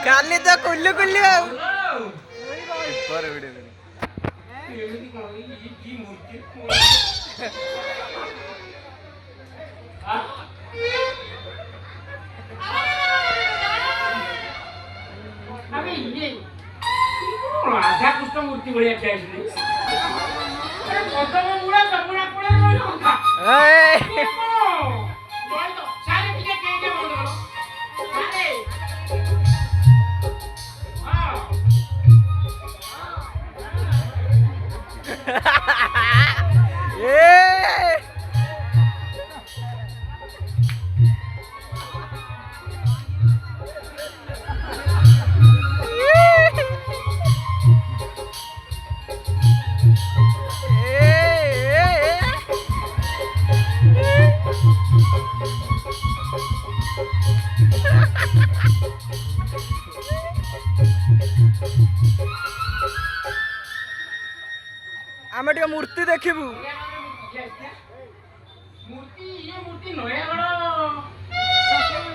काली तो कुल्लू कुल्लू राधा कृष्ण मूर्ति बढ़िया चाहिए आम टे मूर्ति देखबू मूर्ति ये मूर्ति नयागढ़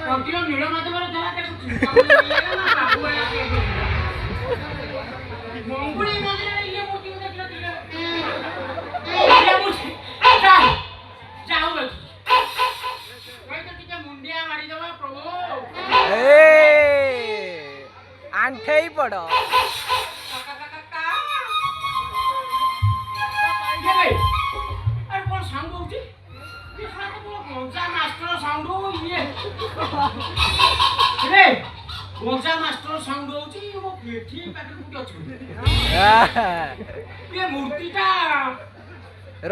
कंटिलो नीलमाधवर जरा के मंगुड़ी मंदिर ये मूर्ति को देखला ये मूर्ति जाओ कोई तो टिके मुंडिया मारी दवा प्रभु ए आंठे ही पड़ अरे कौन साउंड होची ये साला तो गोंजा मास्टर साउंड हो ये रे गोंजा मास्टर साउंड होची वो पेठी पाके कुटी अछि ये मूर्तिटा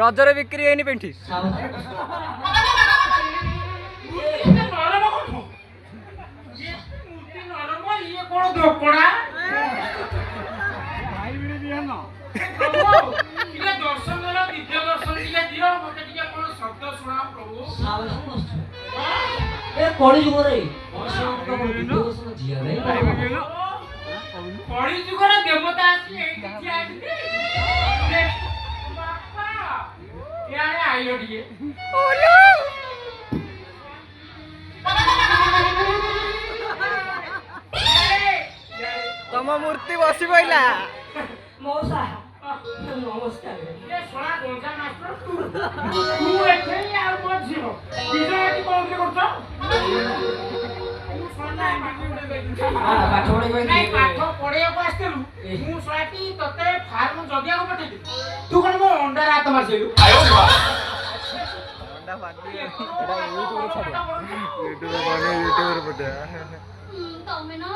रजरे बिक्री होनी पेंठी ये नरम कोन ये मूर्ति नरम ये कोन दोपड़ा भाई बिड़ी दिया ना इला दर्शन वाला दिव्य दर्शन दिया दियो मते टिके कोन शब्द सुना प्रभु ए कଳି जुग रे मनुष्य का दिव्य दर्शन जिया रे कଳି जुग रे देवता आसी एठी ठिया आछि बापा यारे आइलो टिके ओलो तम मूर्ति बसी पइला मौसा नमस्कार ये सोना गोंजा मास्टर तू एठे आ मो झिरो बिजो एठी कोन के करछ सोना पाठ पढ़े नहीं पाठ पढ़िया को आस्तेलु मु सोयाटी तते फार्म जगिया को पठेती तू कोन मो अंडा रात मारसेलु आयो अंडा फाटी एटा यूट्यूब यूट्यूबर पटे तमे ना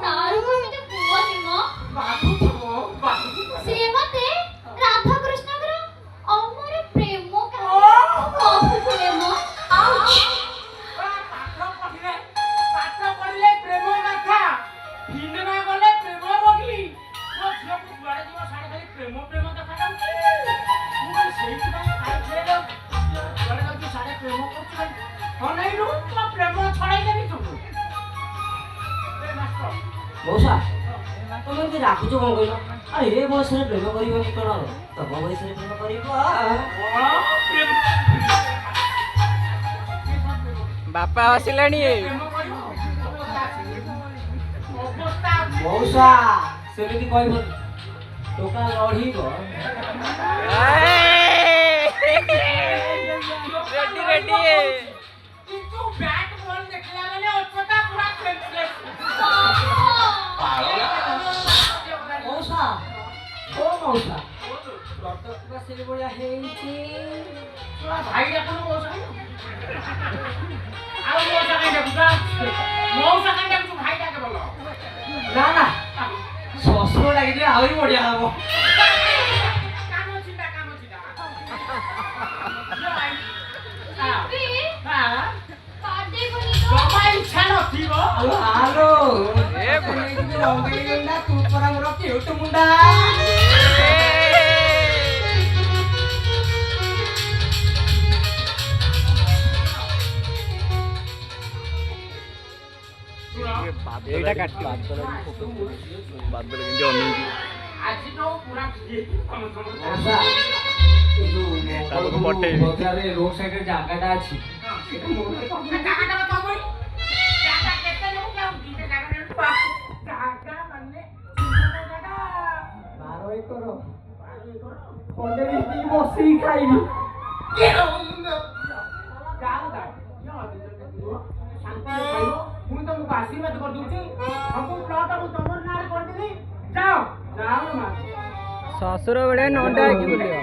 सारू को मिते पुआ दिनो बाबू बाबू से मते राधा कृष्ण कर अमर प्रेम का कबु प्रेम आउच पाठ पढ़िले प्रेम कथा हिंदना गले प्रेम बगली वो झियो कुआडे जीव साडे खाली प्रेम प्रेम कथा काउची मु सेही ना खाइ खेलो गले काउची साडे प्रेम करछ हनैरु तो प्रेम छड़ाई देबी तू मौसा तुम एमती राखुच कौन कहल अरे ए बयस प्रेम कर कौन तम बयस प्रेम कर बापा हसिलानी मौसा सेमती कहब टोका लड़ीब रेडी रेडी किंतु बैट बॉल देखला वाले ओछता पूरा फ्लेक्स मौसा ओ मौसा रक्तपुरा से बढ़िया हेइची भाई देखो मौसा आउ मौसा काई देखुता मौसा काई देखु भाई जाके बोलो ना ना ससुर लगी तो आहुरी बढ़िया हम कानो चिंता बी हां पार्टी बनी तो जमा इच्छा नथिबो हालो ए रंगली गंडा तू पर मोर क्यूट मुंडा एटा काटी बात कर इंगे अनिंगी आज तो पूरा मौसा ताको पटे बजारे रोड साइड रे जागाटा अछि जागाटा तो ଖାଇବି। ଶାନ୍ତିରେ ଖାଇବ ପୁଣି ତମକୁ ଆଶୀର୍ବାଦ କରିଦଉଛି ସବୁ ପ୍ଲଟ ମୁଁ ତମର ନାଁରେ କରିଦେଲି ଯାଅ ଯାଅ ମା ଶ୍ୱଶୁର ବେଳେ ନଣ୍ଡା ହେଇକି ବୁଲିବ।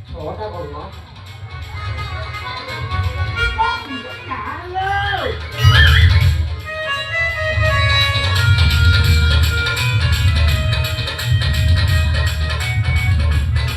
ଛଅଟା କରୁନ